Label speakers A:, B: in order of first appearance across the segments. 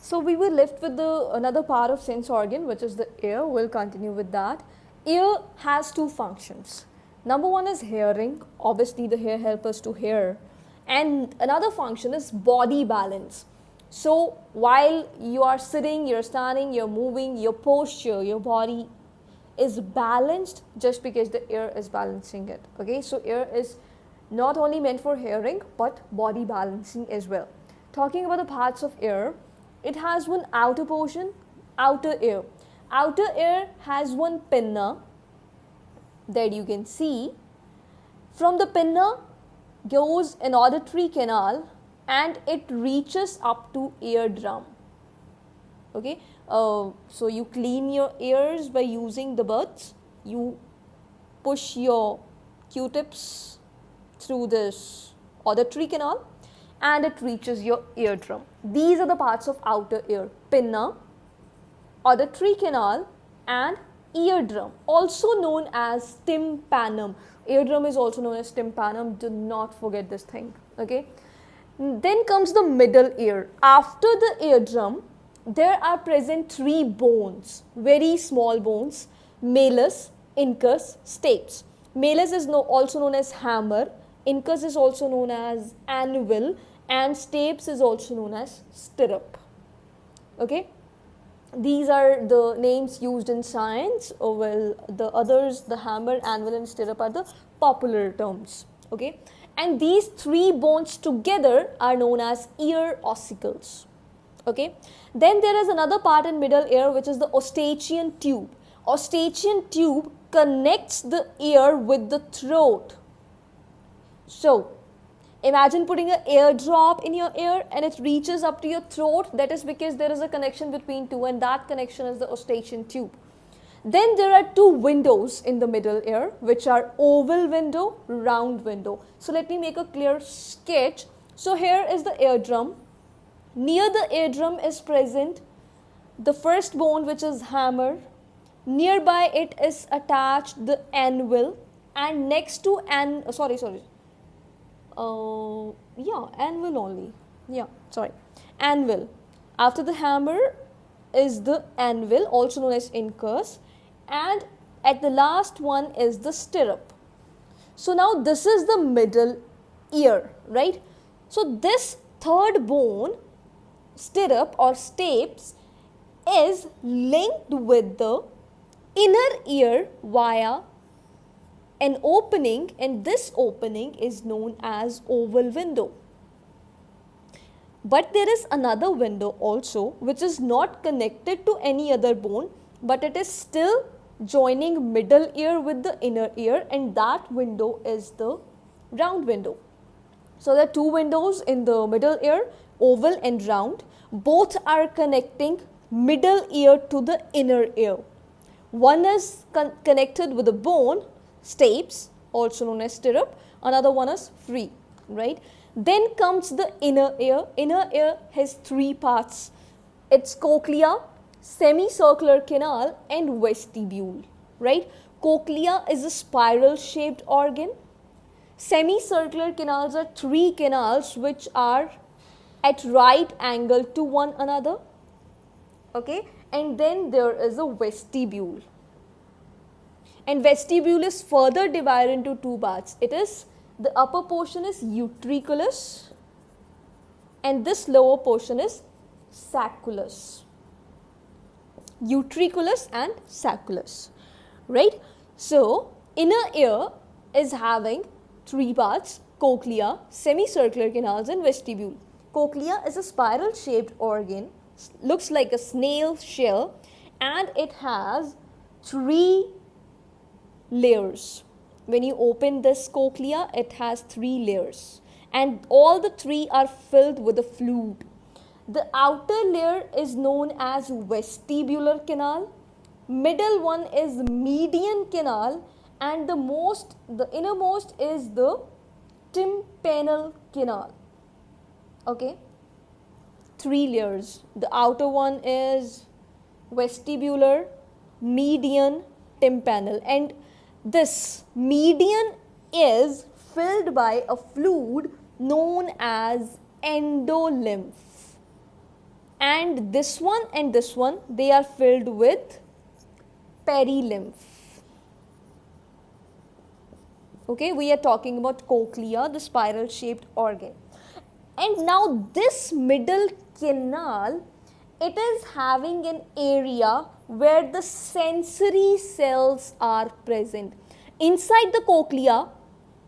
A: So we were left with another part of sense organ, which is the ear. We'll continue with that. Ear has two functions. Number one is hearing. Obviously the hair helps us to hear. And another function is body balance. So while you are sitting, you're standing, you're moving, your posture, your body is balanced just because the ear is balancing it. Okay, so ear is not only meant for hearing but body balancing as well. Talking about the parts of ear, it has one outer portion, outer ear. Outer ear has one pinna that you can see. From the pinna goes an auditory canal and it reaches up to eardrum. Okay, so you clean your ears by using the buds. You push your Q-tips through this auditory canal and it reaches your eardrum. These are the parts of outer ear: pinna, auditory canal and eardrum, also known as tympanum. Eardrum is also known as tympanum. Do not forget this thing. Okay. Then comes the middle ear. After the eardrum, there are present three bones, very small bones: malleus, incus, stapes. Malleus is also known as hammer, incus is also known as anvil, and stapes is also known as stirrup. Okay. These are the names used in science. Well, the others, the hammer, anvil and stirrup, are the popular terms. Okay. And these three bones together are known as ear ossicles. Okay. Then there is another part in middle ear, which is the eustachian tube. Eustachian tube connects the ear with the throat. So imagine putting an eardrop in your ear and it reaches up to your throat. That is because there is a connection between two, and that connection is the eustachian tube. Then there are two windows in the middle ear, which are oval window, round window. So let me make a clear sketch. So here is the eardrum. Near the eardrum is present the first bone, which is hammer. Nearby it is attached the anvil, and next to anvil only. Anvil. After the hammer is the anvil, also known as incus, and at the last one is the stirrup. So now this is the middle ear, right? So this third bone, stirrup or stapes, is linked with the inner ear via an opening, and this opening is known as oval window. But there is another window also, which is not connected to any other bone, but it is still joining middle ear with the inner ear, and that window is the round window. So there are two windows in the middle ear, oval and round. Both are connecting middle ear to the inner ear. One is connected with a bone, stapes, also known as stirrup. Another one is free, right? Then comes the inner ear. Inner ear has three parts. It's cochlea, semicircular canal and vestibule, right? Cochlea is a spiral shaped organ. Semicircular canals are three canals which are at right angle to one another. Okay, and then there is a vestibule. And vestibule is further divided into two parts. It is, the upper portion is utriculus and this lower portion is sacculus. Utriculus and sacculus, right? So inner ear is having three parts: cochlea, semicircular canals and vestibule. Cochlea is a spiral shaped organ, looks like a snail shell, and it has three layers. When you open this cochlea, it has three layers, and all the three are filled with a fluid. The outer layer is known as vestibular canal, middle one is median canal, and the innermost is the tympanal canal. Okay, three layers. The outer one is vestibular, median, tympanal, and this median is filled by a fluid known as endolymph. and this one, they are filled with perilymph. Okay, we are talking about cochlea, the spiral shaped organ. And now this middle canal, it is having an area where the sensory cells are present. Inside the cochlea,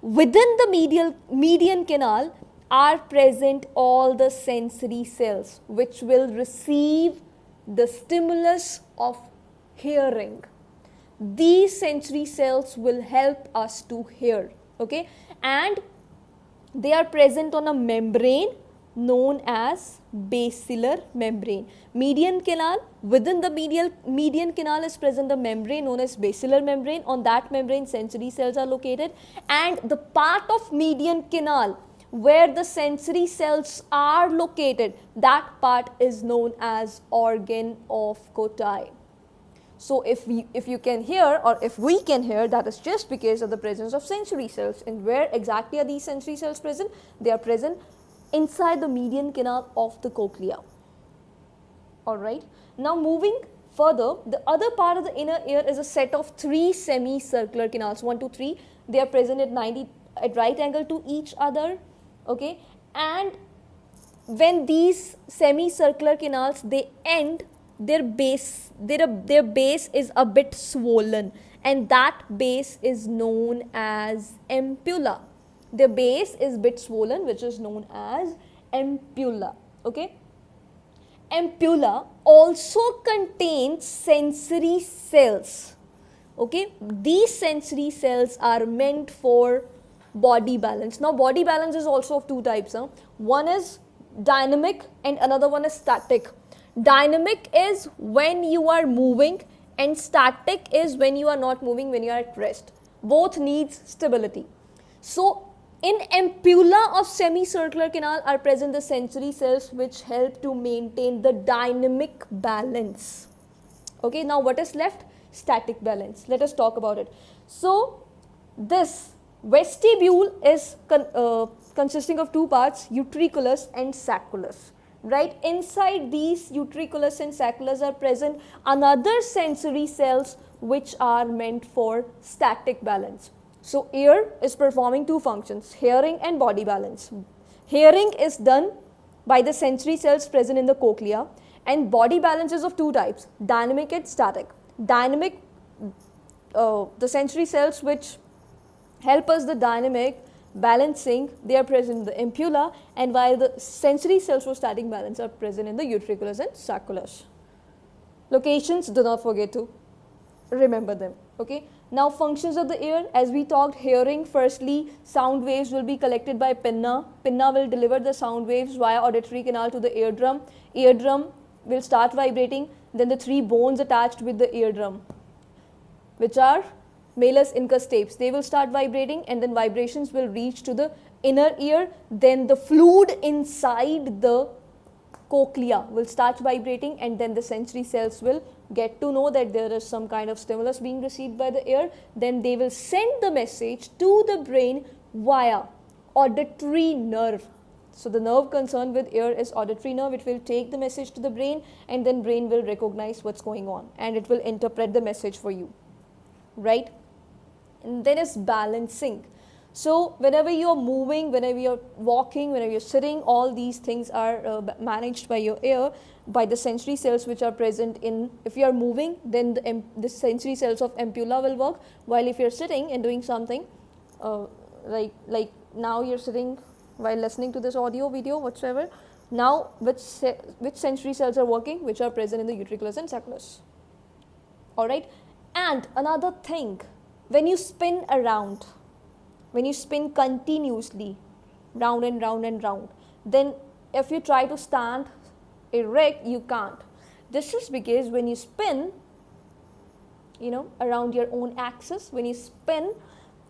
A: within the median canal, are present all the sensory cells which will receive the stimulus of hearing. These sensory cells will help us to hear, okay, and they are present on a membrane known as basilar membrane. Median canal, within the median canal is present a membrane known as basilar membrane. On that membrane sensory cells are located, and the part of median canal where the sensory cells are located, that part is known as organ of Cottai. So if you can hear, or if we can hear, that is just because of the presence of sensory cells. And where exactly are these sensory cells present? They are present inside the median canal of the cochlea. Alright, now moving further, the other part of the inner ear is a set of 3 semicircular canals, 1, 2, 3. They are present at right angle to each other, okay, and when these semicircular canals, they end, their base is a bit swollen, and that base is known as ampulla. The base is bit swollen, which is known as ampulla, okay. Ampulla also contains sensory cells, okay. These sensory cells are meant for body balance. Now body balance is also of 2 types. One is dynamic and another one is static. Dynamic is when you are moving, and static is when you are not moving, when you are at rest. Both needs stability. So in ampulla of semicircular canal are present the sensory cells which help to maintain the dynamic balance. Okay, now what is left? Static balance. Let us talk about it. So this vestibule is consisting of 2 parts, utriculus and sacculus. Right, inside these utriculus and sacculus are present another sensory cells which are meant for static balance. So ear is performing 2 functions, hearing and body balance. Hearing is done by the sensory cells present in the cochlea, and body balance is of 2 types, dynamic and static. Dynamic, the sensory cells which help us the dynamic balancing, they are present in the ampulla, and while the sensory cells for static balance are present in the utriculus and sacculus. Locations, do not forget to remember them, okay. Now functions of the ear, as we talked, hearing, firstly sound waves will be collected by pinna. Pinna will deliver the sound waves via auditory canal to the eardrum. Eardrum will start vibrating, then the 3 bones attached with the eardrum, which are malleus incus, they will start vibrating, and then vibrations will reach to the inner ear. Then the fluid inside the cochlea will start vibrating, and then the sensory cells will get to know that there is some kind of stimulus being received by the ear. Then they will send the message to the brain via auditory nerve. So the nerve concerned with ear is auditory nerve. It will take the message to the brain, and then brain will recognize what's going on, and it will interpret the message for you, right. And then is balancing. So whenever you are moving, whenever you are walking, whenever you are sitting, all these things are managed by your ear, by the sensory cells which are present in, if you are moving, then the sensory cells of ampulla will work, while if you are sitting and doing something, like now you are sitting while listening to this audio, video, whatsoever, now which sensory cells are working, which are present in the utriculus and sacculus. Alright, and another thing, when you spin around, when you spin continuously round and round and round, then if you try to stand erect, you can't. This is because when you spin, around your own axis, when you spin,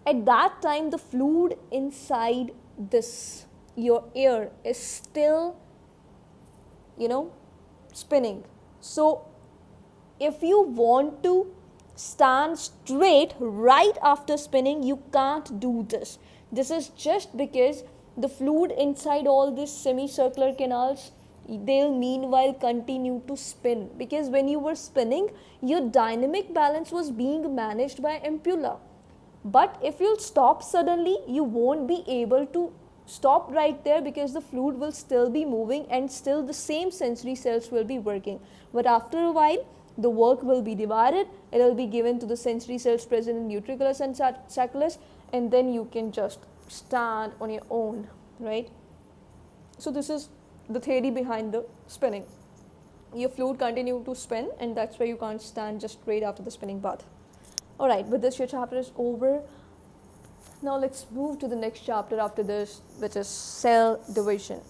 A: at that time the fluid inside your ear is still, spinning. So if you want to stand straight right after spinning, you can't do this. This is just because the fluid inside all these semicircular canals, they'll meanwhile continue to spin, because when you were spinning, your dynamic balance was being managed by ampulla. But if you'll stop suddenly, you won't be able to stop right there, because the fluid will still be moving and still the same sensory cells will be working. But after a while, the work will be divided, it will be given to the sensory cells present in nutriculus and sacculus, and then you can just stand on your own, right? So this is the theory behind the spinning. Your fluid continue to spin, and that's why you can't stand just straight after the spinning bath. Alright, with this your chapter is over. Now let's move to the next chapter after this, which is cell division.